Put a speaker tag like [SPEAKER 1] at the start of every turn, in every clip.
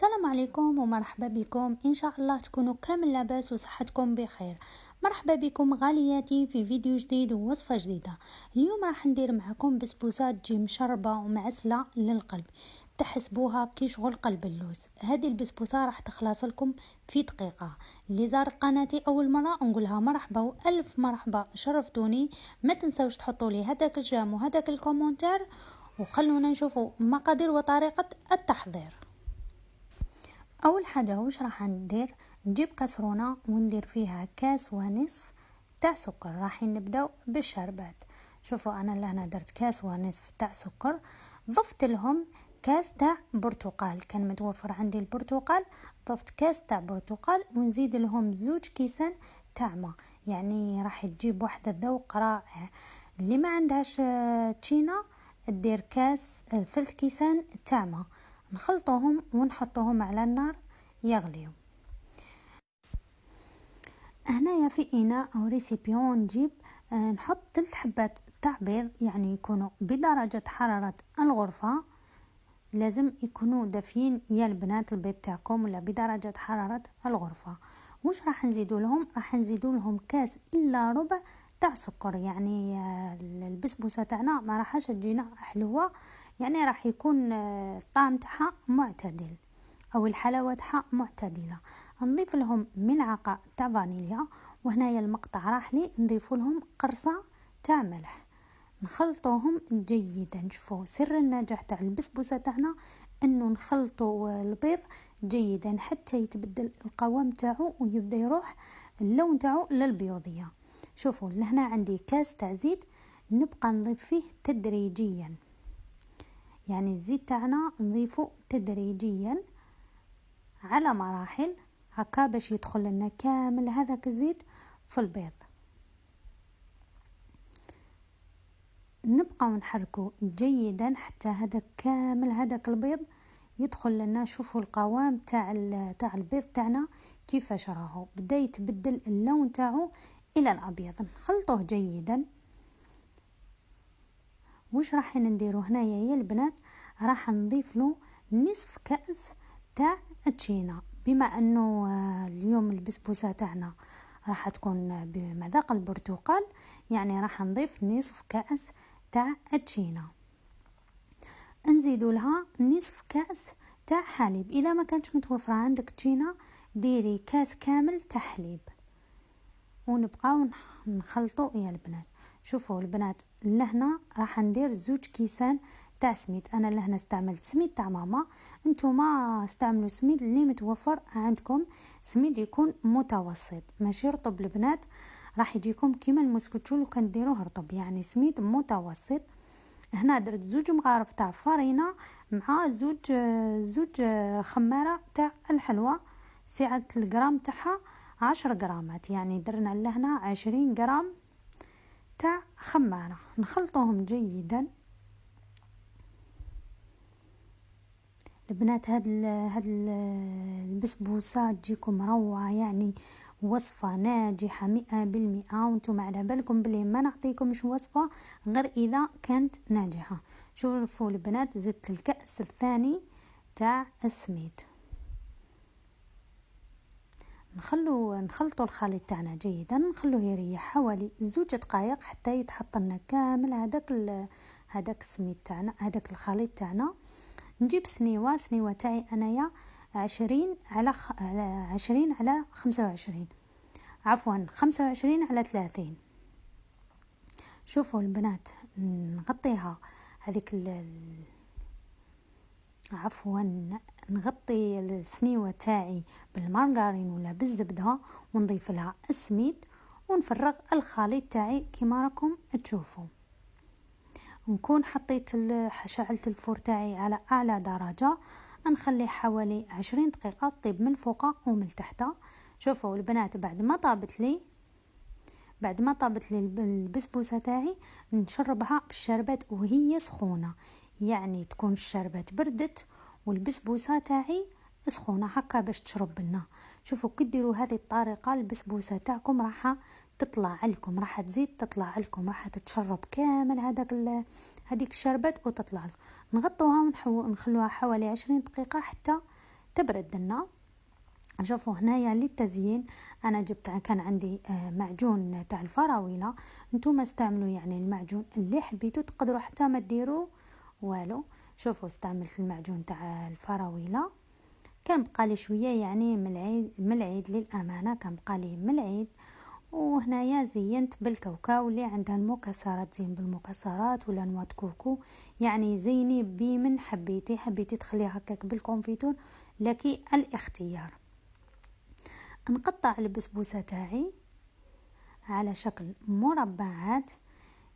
[SPEAKER 1] السلام عليكم ومرحبا بكم. ان شاء الله تكونوا كامل لاباس وصحتكم بخير. مرحبا بكم غالياتي في فيديو جديد ووصفه جديده. اليوم راح ندير معكم بسبوسات تجي مشربه ومعسله للقلب، تحسبوها كي شغل قلب اللوز. هذه البسبوسه راح تخلص لكم في دقيقه. اللي زارت قناتي اول مره نقولها مرحبا والف مرحبا، شرفتوني. ما تنسوش تحطوا لي هذاك الجيم وهذاك الكومنتار، وخلونا نشوفوا مقادير وطريقه التحضير. اول حاجه واش راح ندير، نجيب كاسرونه وندير فيها كاس ونصف تاع سكر. راح نبداو بالشربات. شوفوا انا لهنا درت كاس ونصف تاع سكر، ضفت لهم كاس تاع برتقال، كان متوفر عندي البرتقال، ضفت كاس تاع برتقال ونزيد لهم 2 كيسان تاع ماء. يعني راح تجيب واحد الذوق رائع. اللي ما عندهاش تشينا دير كاس 3 كيسان تاع ماء. نخلطوهم ونحطوهم على النار يغليو. هنايا في اناء او ريسيبيون نجيب نحط 3 حبات تاع بيض، يعني يكونوا بدرجة حرارة الغرفة. لازم يكونوا دافيين يا البنات البيض تاعكم، ولا بدرجة حرارة الغرفة. واش راح نزيدو لهم؟ راح نزيدو لهم كاس الا ربع تاع سكر. يعني البسبوسه تاعنا ما راحش تجينا حلوه، يعني راح يكون الطعم تاعها معتدل او الحلاوه تاعها معتدله. نضيف لهم ملعقه تاع فانيليا، وهنايا المقطع راح لي نضيف لهم قرصه تاع ملح. نخلطوهم جيدا. شوفوا سر النجاح تاع البسبوسه تاعنا انه نخلطوا البيض جيدا حتى يتبدل القوام تاعو ويبدا يروح اللون تاعو للبيوضيه. شوفوا لهنا عندي كاس تاع زيت، نبقى نضيف فيه تدريجيا. يعني الزيت تاعنا نضيفه تدريجيا على مراحل هكا باش يدخل لنا كامل هذاك الزيت في البيض. نبقى نحركه جيدا حتى هذا كامل هذاك البيض يدخل لنا. شوفوا القوام تاع البيض تاعنا كيفاش راهو بدا يتبدل اللون تاعو الى الابيض. نخلطوه جيدا. واش راح نديرو هنايا يا البنات؟ راح نضيف له نصف كأس تاع التشينا. بما انه اليوم البسبوسه تاعنا راح تكون بمذاق البرتقال، يعني راح نضيف نصف كأس تاع التشينا. نزيدوا لها نصف كأس تاع حليب. اذا ما كانتش متوفره عندك تشينا ديري كاس كامل تاع حليب. ونبقاو نخلطوا يا البنات. شوفوا البنات لهنا راح ندير 2 كيسان تاع سميد. انا لهنا استعملت سميد تاع ماما، نتوما استعملوا سميد اللي متوفر عندكم. سميد يكون متوسط ماشي رطب البنات، راح يجيكم كيما المسكوتشو لو كان ديروه رطب، يعني سميد متوسط. هنا درت 2 مغارف تاع فرينه مع زوج خماره تاع الحلوى. سعه الجرام تاعها 10 غرامات، يعني درنا لهنا 20 غرام تاع خماره. نخلطوهم جيدا البنات. هاد البسبوسه تجيكم روعه، يعني وصفه ناجحه 100%. وانتم على بالكم بلي ما نعطيكمش وصفه غير اذا كانت ناجحه. شوفوا البنات زدت الكأس الثاني تاع السميد. نخلطوا الخليط تاعنا جيدا، نخلوه يريح حوالي 2 دقائق حتى يتحط لنا كامل هذاك السميد تاعنا، هذاك الخليط تاعنا. نجيب سنيوه تاعي انايا 20 على 25، عفوا 25 على 30. شوفوا البنات نغطيها هذيك نغطي السنيوه تاعي بالمارغرين ولا بالزبده، ونضيف لها السميد ونفرغ الخليط تاعي كما راكم تشوفوا. نكون حطيت شعلت الفور تاعي على اعلى درجه، نخليه حوالي 20 دقيقه طيب من فوق ومن تحت. شوفوا البنات بعد ما طابت لي البسبوسه تاعي نشربها بالشربات وهي سخونه، يعني تكون الشربات بردت والبسبوسه تاعي سخونه هكا باش تشرب لنا. شوفوا كي ديروا هذه الطريقه البسبوسه تاعكم راح تطلع لكم، راح تزيد تطلع لكم، راح تتشرب كامل هذيك الشربات وتطلع. نغطوها ونخلوها حوالي 20 دقيقه حتى تبرد لنا. شوفوا هنايا للتزيين انا جبت، كان عندي معجون تاع الفراوله. نتوما استعملوا يعني المعجون اللي حبيتوا، تقدروا حتى ما ديروا والو. شوفوا استعملت المعجون تاع الفراوله، كان بقالي شويه يعني من العيد للامانه، كان بقالي من العيد. وهنايا زينت بالكاوكاو اللي عندها المكسرات، زين بالمكسرات ولا نواه كوكو، يعني زيني بمن حبيتي تخليها هكاك بالكونفيتور، لك الاختيار. نقطع البسبوسه تاعي على شكل مربعات.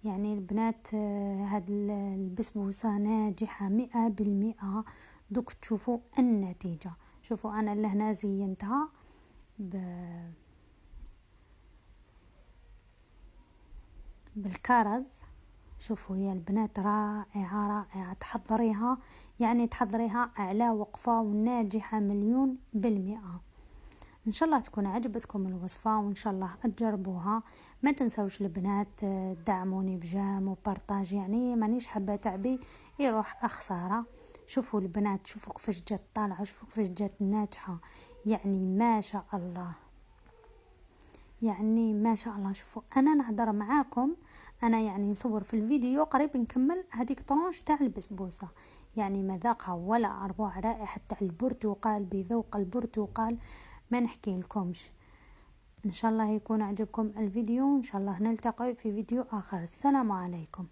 [SPEAKER 1] يعني البنات هاد البسبوسه ناجحه 100%. دوك تشوفوا النتيجه. شوفوا انا لهنا زينتها بالكرز. شوفوا يا البنات رائعة رائعة، تحضريها يعني تحضريها على وقفة وناجحة 100%. ان شاء الله تكون عجبتكم الوصفة، وان شاء الله تجربوها. ما تنسوش البنات دعموني بجام وبارطاج، يعني مانيش حابة تعبي يروح خسارة. شوفوا البنات، شوفوا كيفاش جات طالعة، شوفوا كيفاش جات ناجحة، يعني ما شاء الله، يعني ما شاء الله. شوفوا انا نهضر معاكم، انا يعني نصور في الفيديو قريب نكمل هذيك طرونش تاع البسبوسه، يعني مذاقها ولا اروع، رائحه تاع البرتقال بذوق البرتقال ما نحكي لكمش. ان شاء الله يكون عجبكم الفيديو، ان شاء الله نلتقي في فيديو اخر. السلام عليكم.